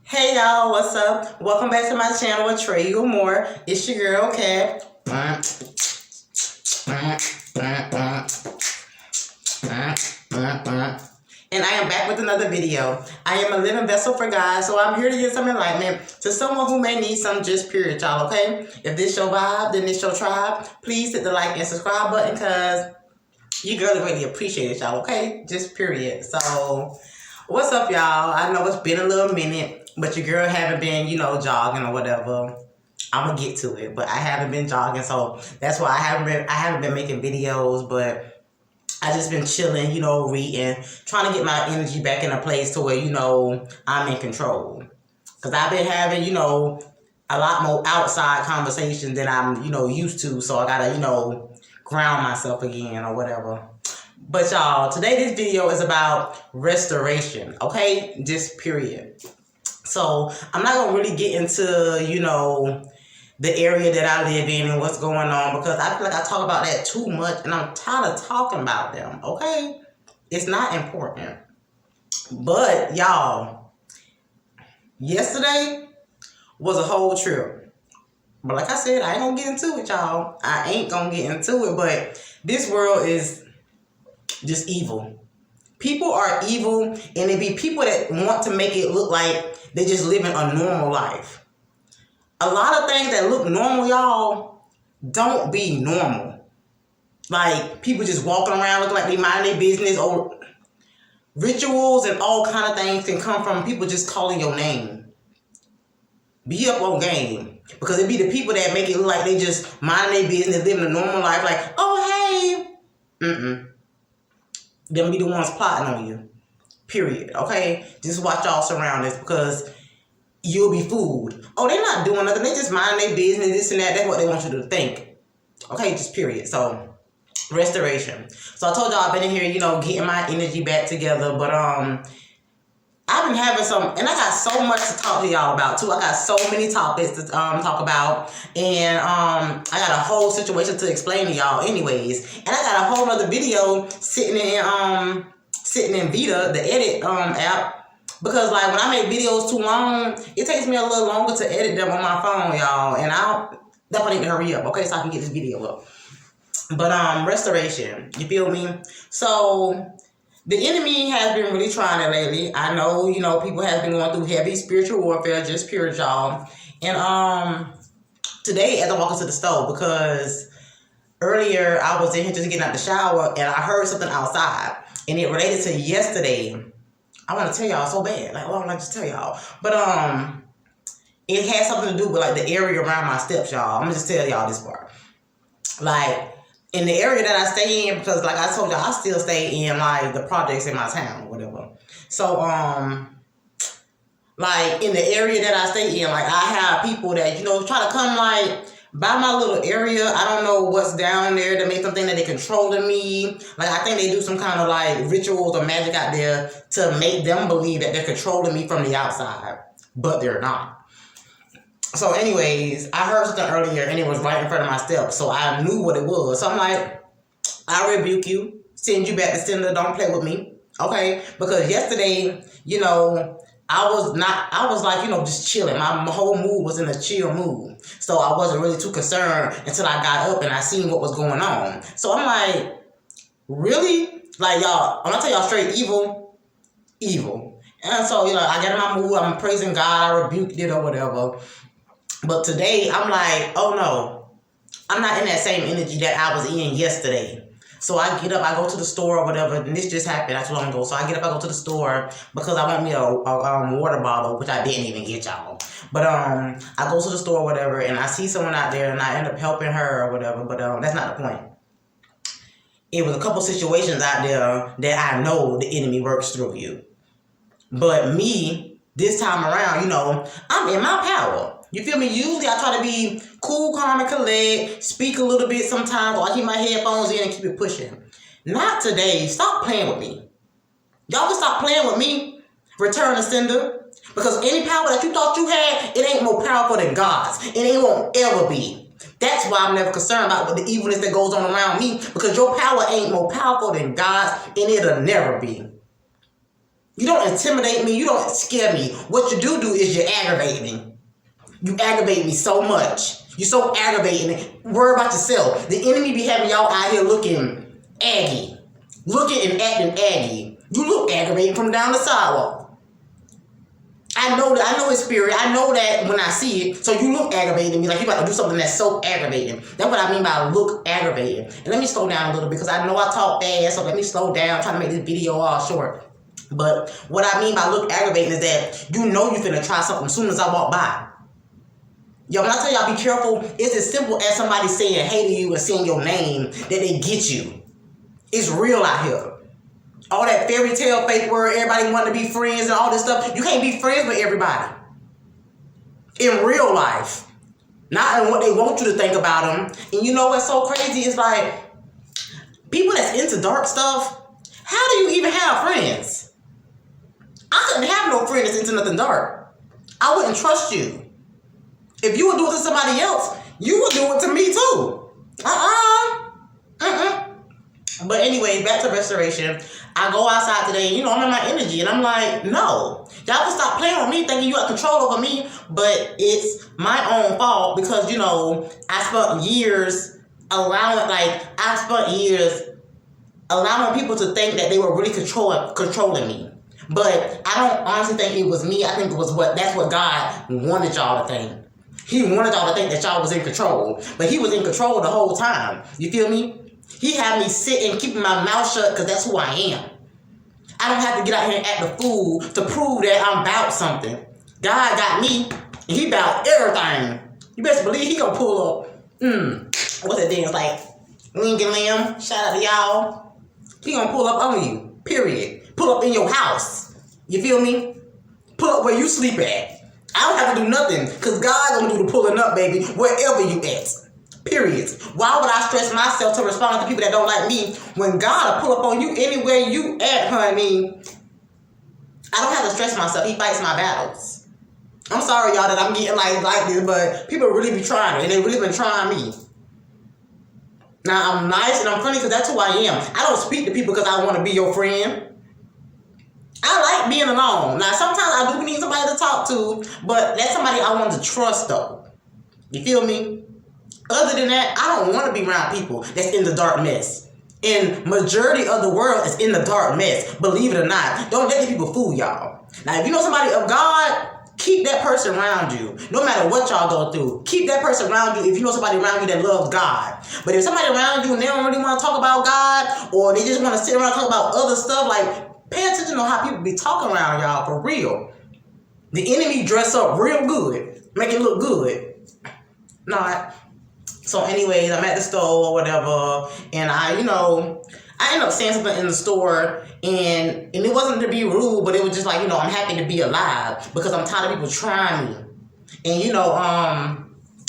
Hey y'all, what's up? Welcome back to my channel with Trey More. It's your girl Kat. And I am back with another video. I am a living vessel for God, so I'm here to give some enlightenment to someone who may need some just period, y'all, okay? If this your vibe, then this your tribe. Please hit the like and subscribe button because you girls really appreciate it, y'all, okay? Just period. So, what's up, y'all? I know it's been a little minute, but your girl haven't been, jogging or whatever. I'm gonna get to it, but I haven't been jogging, so that's why I haven't been making videos, but I just been chilling, reading, trying to get my energy back in a place to where, I'm in control. Cause I've been having, a lot more outside conversations than I'm, used to. So I gotta, ground myself again or whatever. But y'all, today this video is about restoration, okay? Just period. So I'm not gonna really get into, the area that I live in and what's going on because I feel like I talk about that too much and I'm tired of talking about them, okay? It's not important. But y'all, yesterday was a whole trip. But like I said, I ain't gonna get into it, y'all. I ain't gonna get into it, but this world is just evil. People are evil, and it be people that want to make it look like they just living a normal life. A lot of things that look normal, y'all, don't be normal. Like, people just walking around looking like they mind their business, or rituals and all kind of things can come from people just calling your name. Be up on game. Because it be the people that make it look like they just mind their business, living a normal life, like, oh, hey. Them be the ones plotting on you. Period. Okay? Just watch y'all surroundings because you'll be fooled. Oh, they're not doing nothing. They just mind their business, this and that. That's what they want you to think. Okay, just period. So, restoration. So I told y'all I've been in here, getting my energy back together. But I've been having some, and I got so much to talk to y'all about too. I got so many topics to talk about, and I got a whole situation to explain to y'all. Anyways, and I got a whole other video sitting in Vita, the edit app. Because, like, when I make videos too long, it takes me a little longer to edit them on my phone, y'all. And I definitely need to hurry up, okay, so I can get this video up. But, restoration, you feel me? So, the enemy has been really trying it lately. I know, people have been going through heavy spiritual warfare, just pure, y'all. And, today, as I walk into the store, because earlier I was in here just getting out the shower, and I heard something outside. And it related to yesterday. I want to tell y'all so bad. Like, well, I don't like to tell y'all. But, it has something to do with, like, the area around my steps, y'all. I'm going to just tell y'all this part. Like, in the area that I stay in, because, like I told y'all, I still stay in, like, the projects in my town or whatever. So, like, in the area that I stay in, like, I have people that, try to come, like, by my little area. I don't know what's down there that makes them think that they're controlling me. Like, I think they do some kind of, like, rituals or magic out there to make them believe that they're controlling me from the outside. But they're not. So, anyways, I heard something earlier, and it was right in front of my steps. So, I knew what it was. So, I'm like, I rebuke you. Send you back to sender. Don't play with me. Okay? Because yesterday, I was like, just chilling. My whole mood was in a chill mood. So I wasn't really too concerned until I got up and I seen what was going on. So I'm like, really? Like, y'all, when I tell y'all straight evil. And so, I get in my mood. I'm praising God. I rebuked it or whatever. But today, I'm like, oh no. I'm not in that same energy that I was in yesterday. So I get up, I go to the store or whatever, and this just happened not too long ago. So I get up, I go to the store because I want me a water bottle, which I didn't even get, y'all. But I go to the store or whatever, and I see someone out there, and I end up helping her or whatever. But that's not the point. It was a couple situations out there that I know the enemy works through you. But me, this time around, I'm in my power. You feel me? Usually I try to be cool, calm, and collect, speak a little bit sometimes, or I keep my headphones in and keep it pushing. Not today. Stop playing with me. Y'all can stop playing with me. Return to sender. Because any power that you thought you had, it ain't more powerful than God's. And it won't ever be. That's why I'm never concerned about what the evilness that goes on around me. Because your power ain't more powerful than God's, and it'll never be. You don't intimidate me. You don't scare me. What you do is you aggravate me. You aggravate me so much. You're so aggravating. Worry about yourself. The enemy be having y'all out here looking aggy. Looking and acting aggy. You look aggravating from down the sidewalk. I know that. I know his spirit. I know that when I see it. So you look aggravating me, like you about to do something that's so aggravating. That's what I mean by look aggravating. And let me slow down a little because I know I talk fast, so let me slow down. I'm trying to make this video all short. But what I mean by look aggravating is that you know you're finna try something as soon as I walk by. Yo, when I tell y'all be careful, it's as simple as somebody saying hey to you and saying your name that they get you. It's real out here. All that fairy tale fake word, everybody want to be friends and all this stuff. You can't be friends with everybody. In real life. Not in what they want you to think about them. And you know what's so crazy? It's like, people that's into dark stuff, how do you even have friends? I couldn't have no friend that's into nothing dark. I wouldn't trust you. If you would do it to somebody else, you would do it to me too. But anyway, back to restoration. I go outside today, you know, I'm in my energy, and I'm like, no. Y'all can stop playing with me, thinking you have control over me, but it's my own fault because, you know, I spent years allowing people to think that they were really controlling me. But I don't honestly think it was me. I think it was that's what God wanted y'all to think. He wanted y'all to think that y'all was in control. But he was in control the whole time. You feel me? He had me sit and keep my mouth shut because that's who I am. I don't have to get out here and act the fool to prove that I'm about something. God got me, and he about everything. You best believe he gonna pull up. What's that dance like? Lincoln Lamb. Shout out to y'all. He gonna pull up on you. Period. Pull up in your house. You feel me? Pull up where you sleep at. I don't have to do nothing because God gonna do the pulling up, baby, wherever you at. Period. Why would I stress myself to respond to people that don't like me when God will pull up on you anywhere you at, honey? I don't have to stress myself. He fights my battles. I'm sorry, y'all, that I'm getting like this, but people really be trying, and they really been trying me. Now, I'm nice and I'm friendly because that's who I am. I don't speak to people because I want to be your friend. I like being alone. Now, sometimes I do need somebody to talk to, but that's somebody I want to trust, though. You feel me? Other than that, I don't want to be around people that's in the dark mess. And majority of the world is in the dark mess. Believe it or not. Don't let the people fool y'all. Now, if you know somebody of God, keep that person around you. No matter what y'all go through. Keep that person around you if you know somebody around you that loves God. But if somebody around you and they don't really want to talk about God, or they just want to sit around and talk about other stuff, like, pay attention to how people be talking around y'all for real. The enemy dress up real good. Make it look good. Not. So anyways, I'm at the store or whatever, and I ended up saying something in the store, and it wasn't to be rude, but it was just like, I'm happy to be alive because I'm tired of people trying me. And,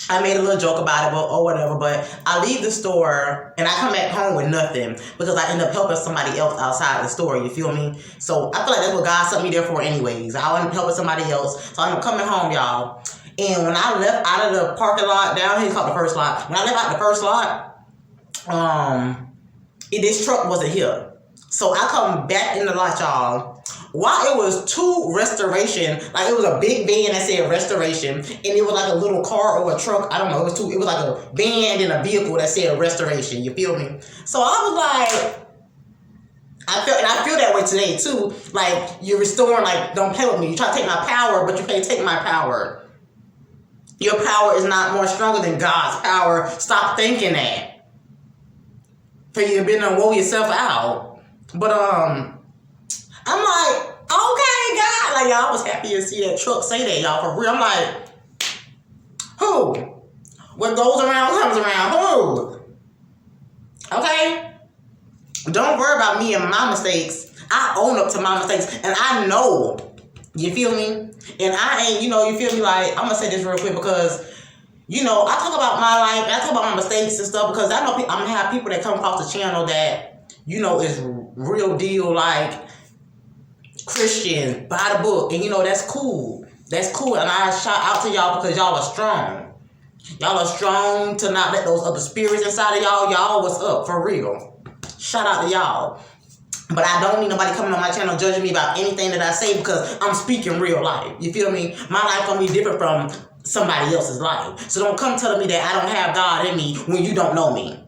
I made a little joke about it or whatever, but I leave the store and I come back home with nothing because I end up helping somebody else outside the store, you feel me? So I feel like that's what God sent me there for anyways. I end up helping somebody else. So I end up coming home, y'all. And when I left out of the parking lot down here, called the first lot. When I left out the first lot, this truck wasn't here. So I come back in the lot, y'all. While it was two restoration, like it was a big van that said restoration, and it was like a little car or a truck. I don't know. It was two. It was like a van and a vehicle that said restoration. You feel me? So I was like, I feel that way today too. Like you're restoring. Like don't play with me. You try to take my power, but you can't take my power. Your power is not more stronger than God's power. Stop thinking that. For you to be able to woe yourself out. But I'm like, okay, God. Like y'all, I was happy to see that truck say that, y'all, for real. I'm like, who? What goes around comes around. Who? Okay? Don't worry about me and my mistakes. I own up to my mistakes. And I know. You feel me? And I ain't, you feel me? Like, I'm going to say this real quick because, I talk about my life. I talk about my mistakes and stuff because I know I'm going to have people that come across the channel that, is real deal, like, Christian, by the book. And, that's cool. That's cool. And I shout out to y'all because y'all are strong. Y'all are strong to not let those other spirits inside of y'all. Y'all, what's up? For real. Shout out to y'all. But I don't need nobody coming on my channel judging me about anything that I say because I'm speaking real life. You feel me? My life gonna be different from somebody else's life. So don't come telling me that I don't have God in me when you don't know me.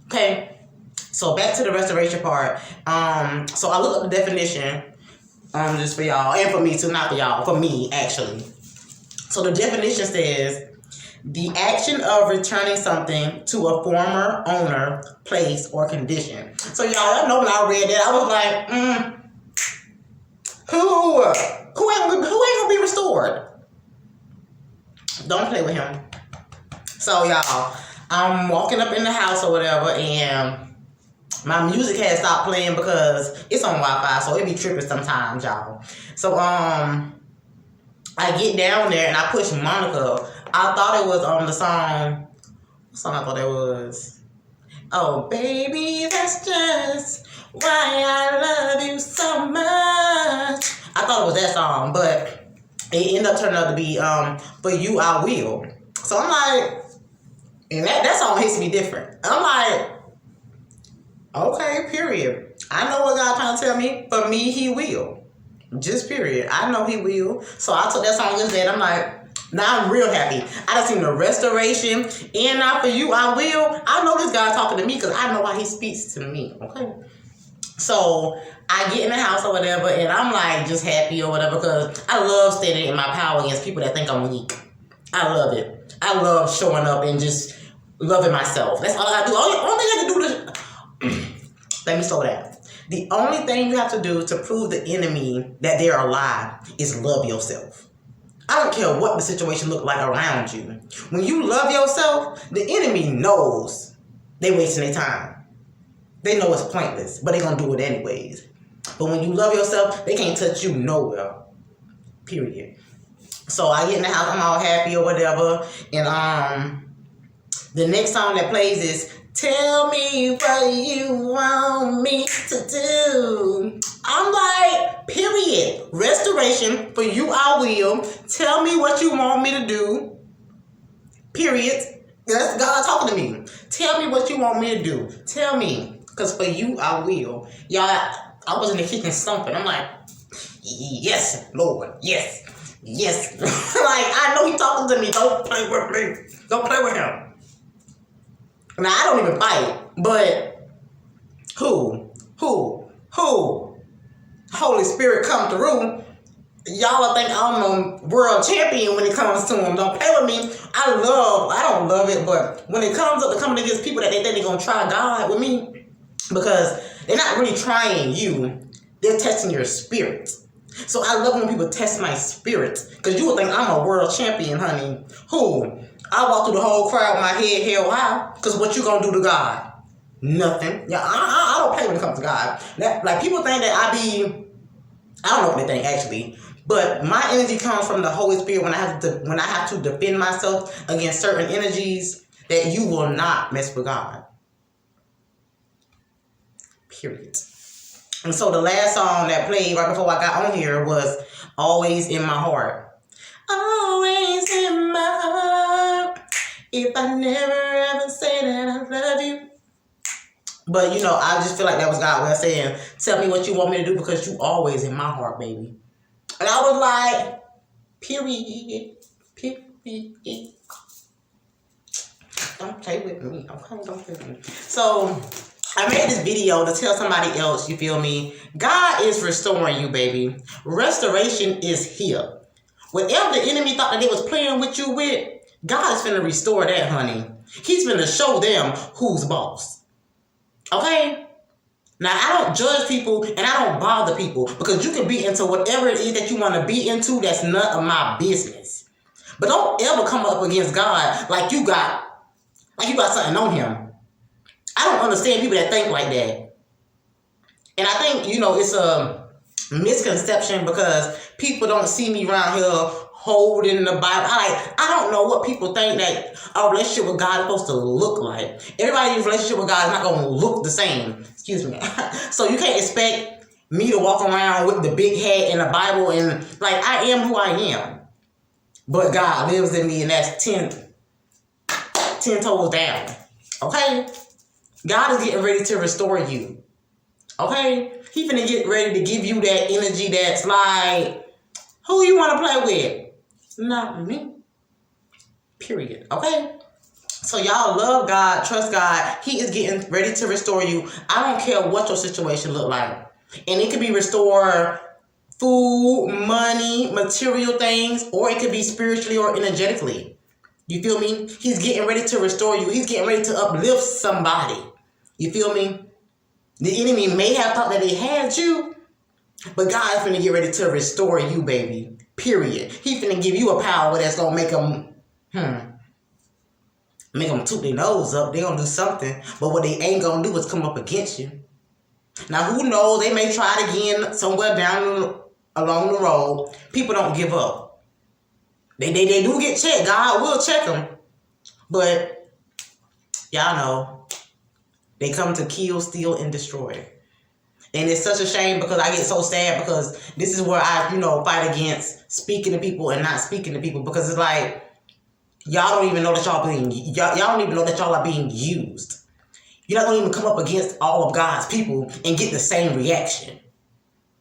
Okay? So back to the restoration part. So I looked up the definition, just for y'all, and for me too, not for y'all, for me actually. So the definition says, the action of returning something to a former owner, place, or condition. So y'all know when I read that, I was like, who ain't gonna be restored? Don't play with him. So y'all, I'm walking up in the house or whatever, and my music had stopped playing because it's on Wi-Fi, so it be tripping sometimes, y'all. So I get down there and I push Monica. I thought it was the song. What song I thought it was? Oh, baby, that's just why I love you so much. I thought it was that song, but it ended up turning out to be For You I Will. So I'm like, and that song hits me different. I'm like, okay, period. I know what God trying to tell me. For me, he will. Just period. I know he will. So I took that song just then. I'm like, now I'm real happy. I done seen the restoration. And now For You I Will. I know this guy talking to me because I know why he speaks to me. Okay. So I get in the house or whatever, and I'm like just happy or whatever because I love standing in my power against people that think I'm weak. I love it. I love showing up and just loving myself. That's all I gotta do. Only thing I can do is let me slow down. The only thing you have to do to prove the enemy that they're alive is love yourself. I don't care what the situation look like around you. When you love yourself, the enemy knows they wasting their time. They know it's pointless, but they gonna do it anyways. But when you love yourself, they can't touch you nowhere. Period. So I get in the house, I'm all happy or whatever, and the next song that plays is Tell Me What You Want Me to Do. I'm like, period. Restoration, For You I Will. Tell me what you want me to do. Period. That's God talking to me. Tell me what you want me to do. Tell me. Because for you, I will. Y'all, I was in the kitchen stomping. I'm like, yes, Lord. Yes. Yes. Like, I know he talking to me. Don't play with me. Don't play with him. Now, I don't even fight, but who? Holy Spirit come through. Y'all will think I'm a world champion when it comes to him. Don't play with me. I don't love it, but when it comes up to coming against people that they think they're going to try God with me, because they're not really trying you, they're testing your spirit. So I love when people test my spirit, because you would think I'm a world champion, honey. Who? I walk through the whole crowd with my head held high, because what you gonna do to God? Nothing. Yeah, I don't play when it comes to God. Like, people think that I don't know what they think actually, but my energy comes from the Holy Spirit when I have to defend myself against certain energies that you will not mess with God. Period. And so the last song that played right before I got on here was Always in My Heart. Always in my heart. If I never ever say that I love you. But, I just feel like that was God way of saying, tell me what you want me to do because you always in my heart, baby. And I was like, period. Don't play with me. Okay, don't play with me. So I made this video to tell somebody else, you feel me? God is restoring you, baby. Restoration is here. Whatever the enemy thought that they was playing with you with, God is finna restore that, honey. He's finna show them who's boss. Okay? Now, I don't judge people and I don't bother people because you can be into whatever it is that you want to be into. That's none of my business. But don't ever come up against God like you got something on him. I don't understand people that think like that. And I think, it's a misconception because people don't see me around here holding the Bible. I don't know what people think that our relationship with God is supposed to look like. Everybody's relationship with God is not going to look the same. Excuse me. So you can't expect me to walk around with the big hat and the Bible and I am who I am. But God lives in me and that's 10 toes down. Okay? God is getting ready to restore you. Okay? He finna get ready to give you that energy that's like, who you want to play with? Not me. Period. Okay? So y'all love God, trust God. He is getting ready to restore you. I don't care what your situation look like. And it could be restore food, money, material things, or it could be spiritually or energetically. You feel me? He's getting ready to restore you. He's getting ready to uplift somebody. You feel me? The enemy may have thought that he had you, but God is finna get ready to restore you, baby. Period. He finna give you a power that's gonna make them, make them toot their nose up. They gonna do something, but what they ain't gonna do is come up against you. Now, who knows? They may try it again somewhere down along the road. People don't give up. They do get checked. God will check them. But y'all know, they come to kill, steal, and destroy. And it's such a shame because I get so sad because this is where I, fight against speaking to people and not speaking to people, because it's like, y'all don't even know that y'all don't even know that y'all are being used. You're not going to even come up against all of God's people and get the same reaction.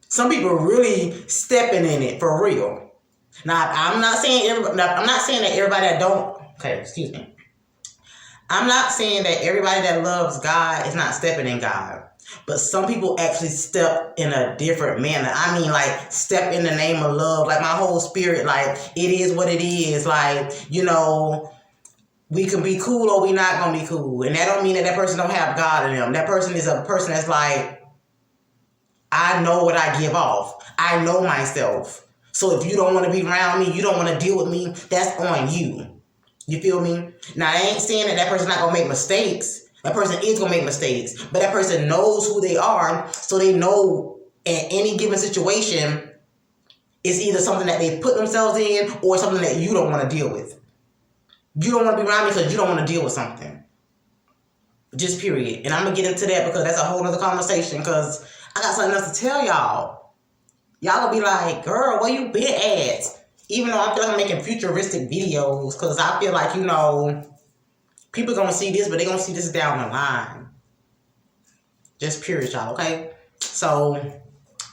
Some people are really stepping in it for real. Now, I'm not saying that everybody that don't, excuse me. I'm not saying that everybody that loves God is not stepping in God. But some people actually step in a different manner. I mean, like, step in the name of love. Like, my whole spirit, like, it is what it is. Like, we can be cool or we not going to be cool. And that don't mean that person don't have God in them. That person is a person that's like, I know what I give off. I know myself. So if you don't want to be around me, you don't want to deal with me, that's on you. You feel me? Now, I ain't saying that person's not going to make mistakes. That person is going to make mistakes. But that person knows who they are. So they know in any given situation, it's either something that they put themselves in or something that you don't want to deal with. You don't want to be around me because you don't want to deal with something. Just period. And I'm going to get into that because that's a whole other conversation, because I got something else to tell y'all. Y'all going to be like, girl, where you been at? Even though I feel like I'm making futuristic videos, because I feel like, people going to see this, but they're going to see this down the line. Just period, y'all, okay? So,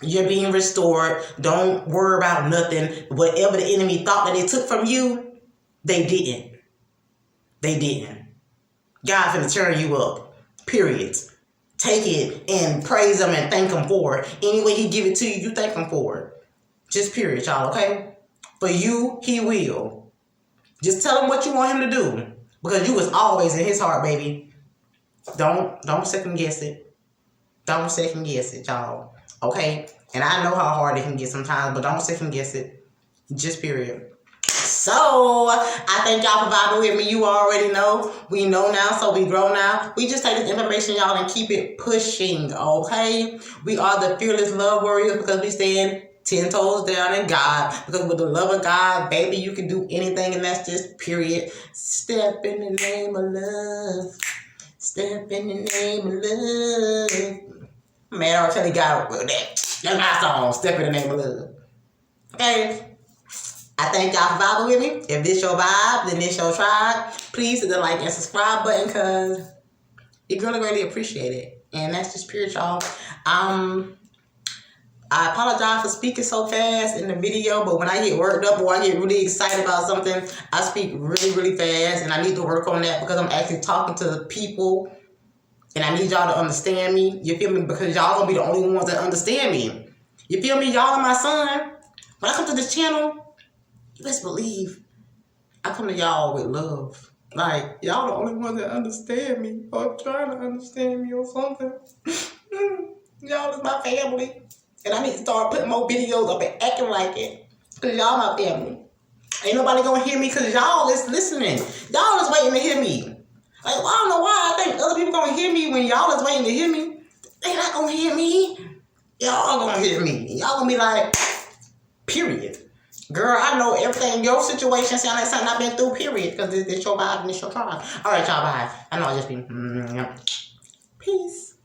you're being restored. Don't worry about nothing. Whatever the enemy thought that they took from you, they didn't. They didn't. God finna turn you up. Period. Take it and praise him and thank him for it. Any way he give it to you, you thank him for it. Just period, y'all, okay? For you, he will. Just tell him what you want him to do. Because you was always in his heart, baby. Don't second guess it. Don't second guess it, y'all. Okay? And I know how hard it can get sometimes, but don't second guess it. Just period. So, I thank y'all for vibing with me. You already know. We know now, so we grow now. We just take this information, y'all, and keep it pushing, okay? We are the fearless love warriors because we stand 10 toes down in God. Because with the love of God, baby, you can do anything, and that's just period. Step in the name of love. Step in the name of love. Man, I already got that. That's my song, Step in the Name of Love. Okay? I thank y'all for vibing with me. If this your vibe, then this your tribe. Please hit the like and subscribe button, because you're going to really appreciate it. And that's just pure, y'all. I apologize for speaking so fast in the video, but when I get worked up or I get really excited about something, I speak really, really fast. And I need to work on that because I'm actually talking to the people. And I need y'all to understand me. You feel me? Because y'all going to be the only ones that understand me. You feel me? Y'all are my son. When I come to this channel, you best believe I come to y'all with love. Like, y'all the only ones that understand me or trying to understand me or something. Y'all is my family. And I need to start putting more videos up and acting like it. Because y'all my family. Ain't nobody going to hear me because y'all is listening. Y'all is waiting to hear me. Like, well, I don't know why I think other people going to hear me when y'all is waiting to hear me. They not going to hear me. Y'all going to hear me. Y'all going to be like, period. Girl, I know everything. Your situation sound like something I've been through, period. Because this your vibe and this your tribe. All right, y'all, bye. I know I just be... Peace.